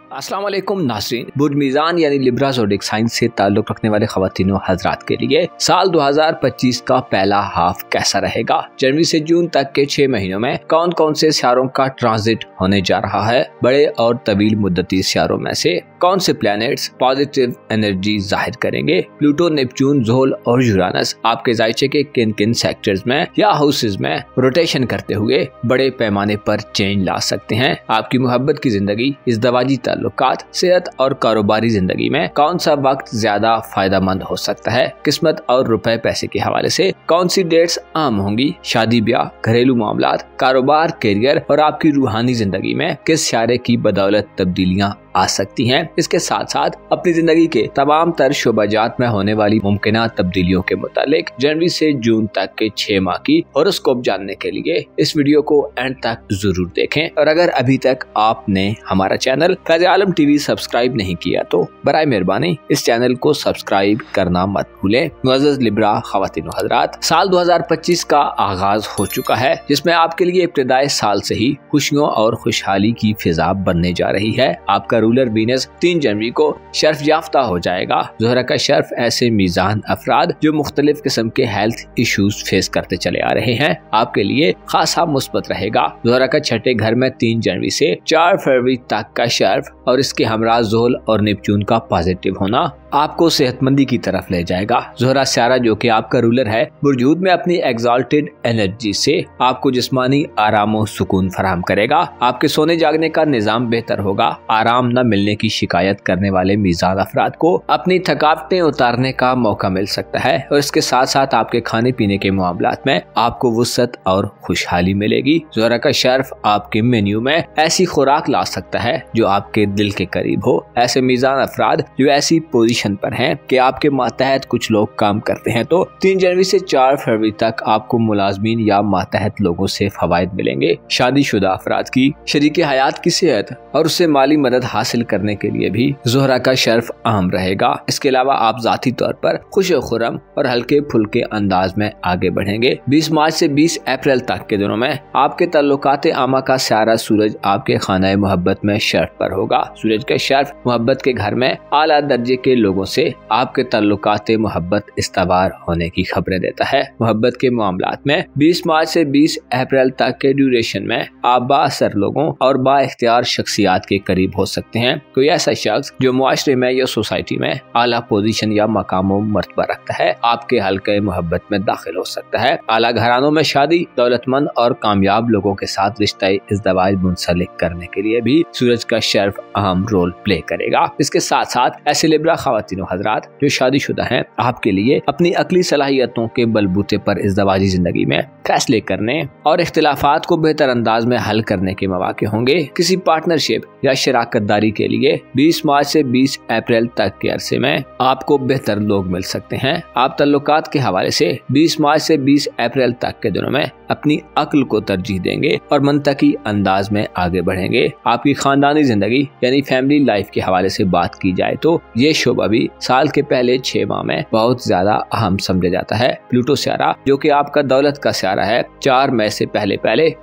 अस्सलाम वालेकुम नाज़रीन। बुर्ज मीज़ान यानी लिब्रा ज़ोडिक साइन से ताल्लुक़ रखने वाले ख़वातीन व हज़रात के लिए साल 2025 का पहला हाफ कैसा रहेगा। जनवरी से जून तक के 6 महीनों में कौन कौन से सियारों का ट्रांजिट होने जा रहा है। बड़े और तवील मुद्दती सियारों में से कौन से प्लैनेट्स पॉजिटिव एनर्जी जाहिर करेंगे। प्लूटो, नेपच्यून, ज़ोहल और यूरानस आपके ज़ायचे के किन किन सेक्टर्स में या हाउसेज में रोटेशन करते हुए बड़े पैमाने पर चेंज ला सकते हैं। आपकी मोहब्बत की जिंदगी, इज़दवाजी ताल्लुकात, सेहत और कारोबारी जिंदगी में कौन सा वक्त ज्यादा फायदेमंद हो सकता है। किस्मत और रुपए पैसे के हवाले से कौन सी डेट्स आम होंगी। शादी ब्याह, घरेलू मामलात, कारोबार, कैरियर और आपकी रूहानी जिंदगी में किस सियारे की बदौलत तब्दीलियां आ सकती हैं। इसके साथ साथ अपनी जिंदगी के तमाम तर शोबाजात में होने वाली मुमकिन तब्दीलियों के मुतालिक जनवरी से जून तक के 6 माह की हॉरोस्कोप जानने के लिए इस वीडियो को एंड तक जरूर देखें। और अगर अभी तक आपने हमारा चैनल फैज़ आलम टीवी सब्सक्राइब नहीं किया तो बराए मेहरबानी इस चैनल को सब्सक्राइब करना मत भूलें। मुअज़्ज़ज़ लिब्रा ख़वातीन व हज़रात, साल 2025 का आगाज हो चुका है, जिसमें आपके लिए इब्तिदाई साल से ही खुशियों और खुशहाली की फिजा बनने जा रही है। आपका रूलर वीनस 3 जनवरी को शर्फ याफ्ता हो जाएगा। ज़ोहरा का शर्फ ऐसे मीज़ान अफराद जो मुख्तलिफ किस्म के हेल्थ इश्यूज फेस करते चले आ रहे हैं, आपके लिए खासा मुस्बत रहेगा। ज़ोहरा का छठे घर में 3 जनवरी से 4 फरवरी तक का शर्फ और इसके हमरा ज़ोहल और नेपच्यून का पॉजिटिव होना आपको सेहतमंदी की तरफ ले जाएगा। ज़ोहरा सियारा जो कि आपका रूलर है, बुर्ज हूद में अपनी एग्जॉल्टेड एनर्जी से आपको जिस्मानी आराम और सुकून फराहम करेगा। आपके सोने जागने का निजाम बेहतर होगा। आराम न मिलने की शिकायत करने वाले मीज़ान अफराद को अपनी थकावटें उतारने का मौका मिल सकता है और इसके साथ साथ आपके खाने पीने के मामलात में आपको वुसअत और खुशहाली मिलेगी। ज़ोहरा का शर्फ आपके मेन्यू में ऐसी खुराक ला सकता है जो आपके दिल के करीब हो। ऐसे मीज़ान अफराद जो ऐसी पोजीशन पर हैं कि आपके मातहत कुछ लोग काम करते हैं, तो 3 जनवरी से 4 फरवरी तक आपको मुलाजमीन या मातहत लोगों से फवायद मिलेंगे। शादीशुदा अफराद की शरीके हयात की सेहत और उससे माली मदद हासिल करने के लिए भी ज़ोहरा का शर्फ अहम रहेगा। इसके अलावा आप जाती तौर पर खुश खुरम और हल्के फुल्के अंदाज में आगे बढ़ेंगे। 20 मार्च से 20 अप्रैल तक के दिनों में आपके ताल्लुकात आमा का सियारा सूरज आपके खाना मोहब्बत में शर्फ पर होगा। सूरज का शर्फ मोहब्बत के घर में आला दर्जे के लोगों से आपके ताल्लुकात मोहब्बत इस्तवार होने की खबरें देता है। मोहब्बत के मामलात में 20 मार्च से 20 अप्रैल तक के ड्यूरेशन में आप बाअसर लोगों और बाइख्तियार शख्सियात के करीब हो सकते हैं। कोई ऐसा शख्स जो मुआशरे में या सोसाइटी में आला पोजीशन या मकाम व मर्तबा रखता है आपके हल्के मोहब्बत में दाखिल हो सकता है। आला घरानों में शादी, दौलतमंद और कामयाब लोगों के साथ रिश्ता इज़्दवाज मुंसलिक करने के लिए भी सूरज का शर्फ अहम रोल प्ले करेगा। इसके साथ साथ ऐसे लिब्रा ख़वातीन व हज़रात जो शादीशुदा हैं, आपके लिए अपनी अक्ली सलाहियतों के बलबूते पर इज़्दवाजी जिंदगी में फैसले करने और इख्तिलाफात को बेहतर अंदाज में हल करने के मौके होंगे। किसी पार्टनरशिप या शराकत दारी के लिए 20 मार्च से 20 अप्रैल तक के अरसे में आपको बेहतर लोग मिल सकते हैं। आप ताल्लुकात के हवाले से 20 मार्च से 20 अप्रैल तक के दिनों में अपनी अक्ल को तरजीह देंगे और मंतकी अंदाज में आगे बढ़ेंगे। आपकी खानदानी जिंदगी यानी फैमिली लाइफ के हवाले से बात की जाए तो ये शोबा भी साल के पहले 6 माह में बहुत ज्यादा अहम समझा जाता है। प्लूटो सियारा जो कि आपका दौलत का सियारा है, 4 मई से पहले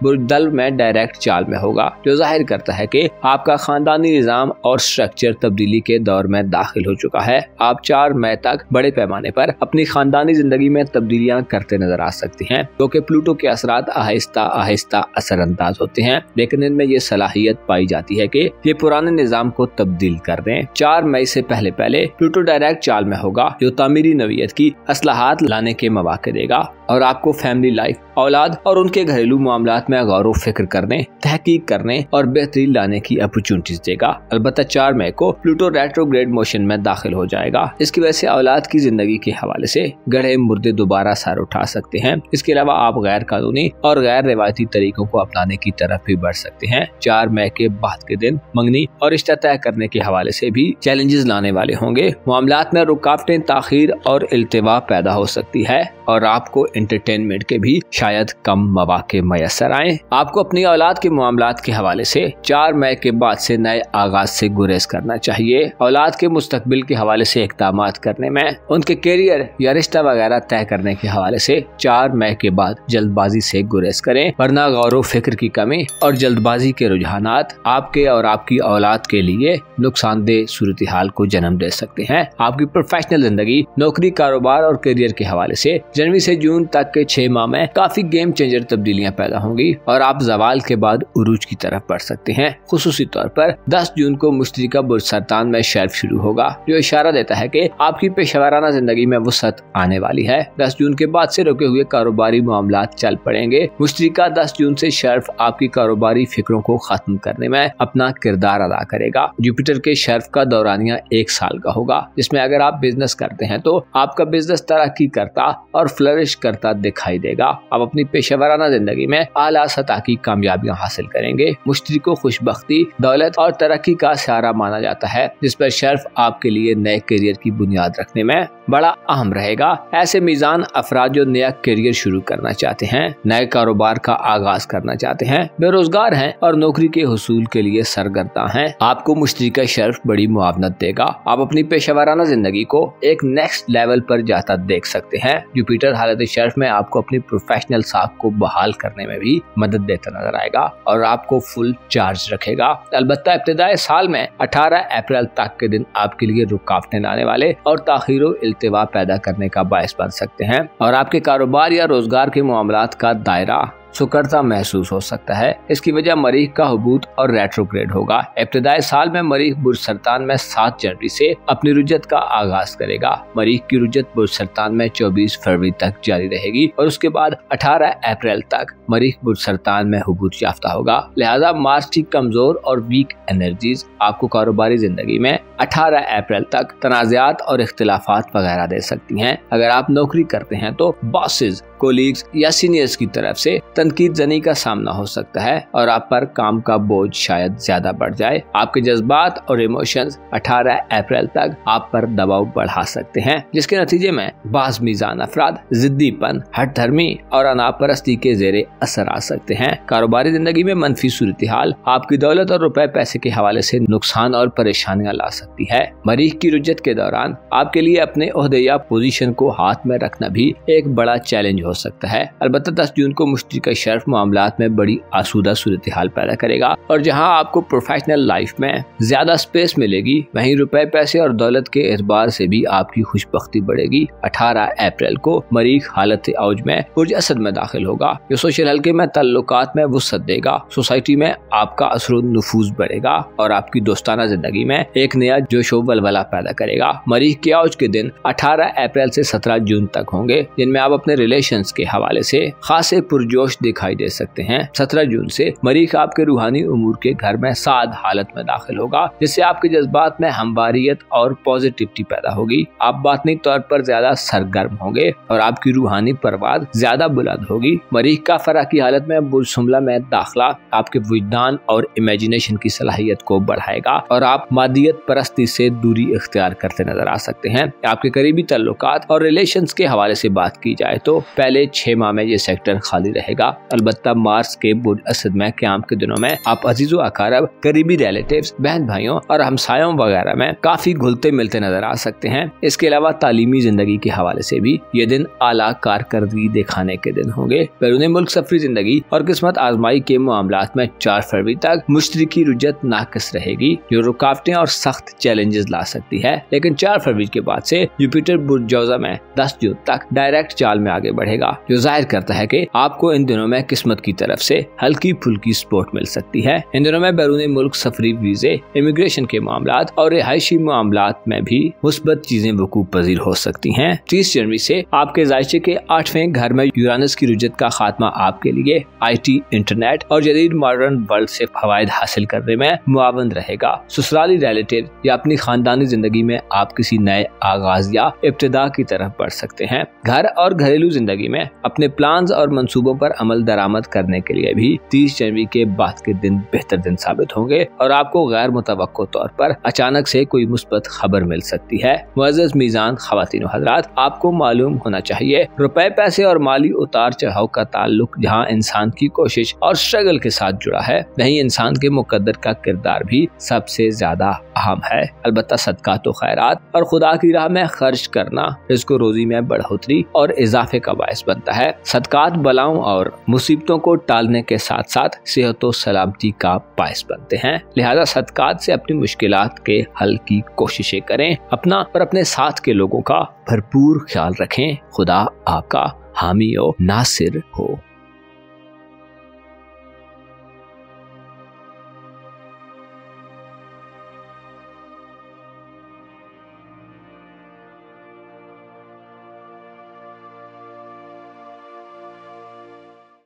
बुर्ज दल में डायरेक्ट चाल में होगा, जो जाहिर करता है कि आपका खानदानी निजाम और स्ट्रक्चर तब्दीली के दौर में दाखिल हो चुका है। आप 4 मई तक बड़े पैमाने पर अपनी खानदानी जिंदगी में तब्दीलियां करते नजर आ सकती हैं, क्योंकि प्लूटो के असरात आहिस्ता आहिस्ता असर अंदाज होते हैं, लेकिन इनमें ये सलाहियत पाई जाती है कि ये पुराने निजाम को तब्दील कर दें। 4 मई से पहले प्लूटो डायरेक्ट चाल में होगा, जो तामीरी नवीयत की असलाहात लाने के मौके देगा और आपको फैमिली लाइफ, औलाद और उनके घरेलू मामलात में गौर व फिक्र करने, तहकीक करने और बेहतरी लाने की अपॉर्चुनिटीज देगा। अलबत्ता 4 मई को प्लूटो रेट्रोग्रेड मोशन में दाखिल हो जाएगा। इसकी वजह से औलाद की जिंदगी के हवाले से गढ़े मुर्दे दोबारा सर उठा सकते हैं। इसके अलावा आप गैर कानूनी और गैर रिवायती तरीकों को अपनाने की तरफ भी बढ़ सकते हैं। 4 मई के बाद के दिन मंगनी और रिश्ता तय करने के हवाले से भी चैलेंजेस लाने वाले होंगे। मामलात में रुकावटें, ताखीर और इल्तिवा पैदा हो सकती है और आपको एंटरटेनमेंट के भी शायद कम मौके मैसर आए। आपको अपनी औलाद के मामलात के हवाले से 4 मई के बाद से नए आगाज से गुरेज करना चाहिए। औलाद के मुस्तकबिल के हवाले से इक़दामात करने में, उनके कैरियर या रिश्ता वगैरह तय करने के हवाले से 4 मई के बाद जल्दबाजी से गुरेज करें, वरना गौर फिक्र की कमी और जल्दबाजी के रुझानात आपके और आपकी औलाद के लिए नुकसानदेह सूरत हाल को जन्म दे सकते हैं। आपकी प्रोफेशनल जिंदगी, नौकरी, कारोबार और करियर के हवाले से जनवरी से जून तक के 6 माह में काफी गेम चेंजर तब्दीलियां पैदा होंगी और आप ज़वाल के बाद उरूज की तरफ बढ़ सकते हैं। खुसूसी तौर पर 10 जून को मुश्तरी का बुर्ज सरतान में शर्फ शुरू होगा, जो इशारा देता है कि आपकी पेशेवराना जिंदगी में वसअत आने वाली है। 10 जून के बाद से रुके हुए कारोबारी मामलात चल पड़ेंगे। मुश्तरी का 10 जून से शर्फ आपकी कारोबारी फिक्रों को खत्म करने में अपना किरदार अदा करेगा। जुपिटर के शर्फ का दौरानिया 1 साल का होगा, जिसमें अगर आप बिजनेस करते हैं तो आपका बिजनेस तरक्की करता और फ्लरिश करता दिखाई देगा। आप अपनी पेशेवराना जिंदगी में आला सतह की कामयाबियां हासिल करेंगे। मुश्तरी को खुशबख्ती, दौलत और तरक्की का सहारा माना जाता है, जिस पर शर्फ आपके लिए नए करियर की बुनियाद रखने में बड़ा अहम रहेगा। ऐसे मीजान अफराद जो नया करियर शुरू करना चाहते हैं, नए कारोबार का आगाज करना चाहते हैं, बेरोजगार हैं और नौकरी के हुसूल के लिए सरगर्दा हैं, आपको मुश्तरी का शर्फ बड़ी मुआवनत देगा। आप अपनी पेशेवराना जिंदगी को एक नेक्स्ट लेवल पर जाता देख सकते हैं। जुपिटर हालत शर्फ में आपको अपनी प्रोफेशनल साख को बहाल करने में भी मदद देता नजर आएगा और आपको फुल चार्ज रखेगा। अलबत्ता इब्तिदाई साल में 18 अप्रैल तक के दिन आपके लिए रुकावटें लाने वाले और ताखीरो इल्तिवा पैदा करने का बायस बन सकते हैं और आपके कारोबार या रोजगार के मामलात का दायरा सुकड़ता महसूस हो सकता है। इसकी वजह मरीख का हुबूत और रेट्रोग्रेड होगा। इब्तिदाई साल में मरीख बुर्ज सरतान में 7 जनवरी से अपनी रुजत का आगाज करेगा। मरीख की रुजत बुर्ज सरतान में 24 फरवरी तक जारी रहेगी और उसके बाद 18 अप्रैल तक मरीख बुर्ज सरतान में हुबूत याफ्ता होगा। लिहाजा मार्स की कमजोर और वीक एनर्जीज आपको कारोबारी जिंदगी में 18 अप्रैल तक तनाज़ात और इख्तिलाफात वगैरह दे सकती हैं। अगर आप नौकरी करते हैं तो बॉसेस, कोलीग्स या सीनियर्स की तरफ से तनकीद जनी का सामना हो सकता है और आप पर काम का बोझ शायद ज्यादा बढ़ जाए। आपके जज्बात और इमोशंस 18 अप्रैल तक आप पर दबाव बढ़ा सकते हैं, जिसके नतीजे में बाज़ मीज़ान अफराद जिद्दीपन, हठ धर्मी और अनापरस्ती के ज़ेरे असर आ सकते हैं। कारोबारी जिंदगी में मनफी सूरत हाल आपकी दौलत और रुपए पैसे के हवाले से नुकसान और परेशानियां ला सकती है। मरीख की रुजत के दौरान आपके लिए अपने ओहदे या पोजीशन को हाथ में रखना भी एक बड़ा चैलेंज हो सकता है। अलबत्ता 10 जून को मुश्तरी का शर्फ मामलात में बड़ी आसूदा सूरत हाल पैदा करेगा और जहां आपको प्रोफेशनल लाइफ में ज्यादा स्पेस मिलेगी, वहीं रुपए पैसे और दौलत के एतबार से भी आपकी खुशबख्ती बढ़ेगी। 18 अप्रैल को मरीख हालत औज में बुर्ज असद में दाखिल होगा, जो सोशल हल्के में ताल्लुकात में वुसअत देगा। सोसाइटी में आपका असर नफूज बढ़ेगा और आपकी दोस्ताना जिंदगी में एक नया जोश व वलवला पैदा करेगा। मरीख के औज के दिन 18 अप्रैल से 17 जून तक होंगे, जिनमें आप अपने रिलेशंस के हवाले से खासे पुरजोश दिखाई दे सकते हैं। 17 जून से मरीख आपके रूहानी उमूर के घर में साद हालत में दाखिल होगा, जिससे आपके जज्बात में हमवारियत और पॉजिटिविटी पैदा होगी। आप बातनी तौर पर ज्यादा सरगर्म होंगे और आपकी रूहानी परवाज ज्यादा बुलंद होगी। मरीख का फरा की हालत में बुर्ज शुमला में दाखिला आपके विजदान और इमेजिनेशन की सलाहियत को बढ़ाएगा और आप मादियत परस्ती से दूरी इख्तियार करते नजर आ सकते हैं। आपके करीबी ताल्लुकात और रिलेशंस के हवाले से बात की जाए तो पहले 6 माह में ये सेक्टर खाली रहेगा। अलबत्ता मार्स के बुर्ज असद में क़याम के दिनों में आप अजीजो अकारब, करीबी रिलेटिव्स, बहन भाइयों और हमसायों वगैरह में काफी घुलते मिलते नजर आ सकते हैं। इसके अलावा तालीमी जिंदगी के हवाले से भी ये दिन आला कारकर्दगी दिखाने के दिन होंगे। बैरून मुल्क सफरी जिंदगी और किस्मत आजमाई के मामलात में 4 फरवरी तक मुश्तरी की रुजत नाकिस रहेगी, जो रुकावटें और सख्त चैलेंजेस ला सकती है। लेकिन 4 फरवरी के बाद से जुपिटर बुर्ज जौज़ा में 10 जून तक डायरेक्ट चाल में आगे बढ़ेगा, जो जाहिर करता है कि आपको इन दिनों में किस्मत की तरफ से हल्की फुल्की सपोर्ट मिल सकती है। इन दिनों में बैरून मुल्क सफरी वीजे, इमिग्रेशन के मामलात और रिहायशी मामलात में भी मुस्बत चीजें वकूफ पजीर हो सकती हैं। 30 जनवरी से आपके जायचे के 8वें घर में यूरानस की रुजत का खात्मा आपके लिए IT, इंटरनेट और जदीद मॉडर्न वर्ल्ड से फवायद हासिल करने में मुआवन रहेगा। ससुराली रिलेटेड या अपनी खानदानी जिंदगी में आप किसी नए आगाज या इब्तिदा की तरफ बढ़ सकते हैं। घर और घरेलू जिंदगी में अपने प्लान्स और मंसूबों पर अमल दरामद करने के लिए भी 30 जनवरी के बाद के दिन बेहतर दिन साबित होंगे और आपको गैर मुतवक्को तौर पर अचानक से कोई मुस्बत खबर मिल सकती है। मुअज़्ज़ज़ मीज़ान ख़वातीन व हज़रात, आपको मालूम होना चाहिए रुपए पैसे और माली उतार चढ़ाव का ताल्लुक जहाँ इंसान की कोशिश और स्ट्रगल के साथ जुड़ा है, वहीं इंसान के मुकद्दर का किरदार भी सबसे ज्यादा अहम है। अलबत्ता सदकात व खैरात और खुदा की राह में खर्च करना रिज़्क़ रोज़ी में बढ़ोतरी और इजाफे का बायस बनता है। सदकात बलाओं और मुसीबतों को टालने के साथ साथ सेहत व सलामती का बायस बनते हैं। लिहाजा सदकात से अपनी मुश्किलात के हल की कोशिशें करें, अपना और अपने साथ के लोगों का भरपूर ख्याल रखें। खुदा आपका हामी और नासिर हो।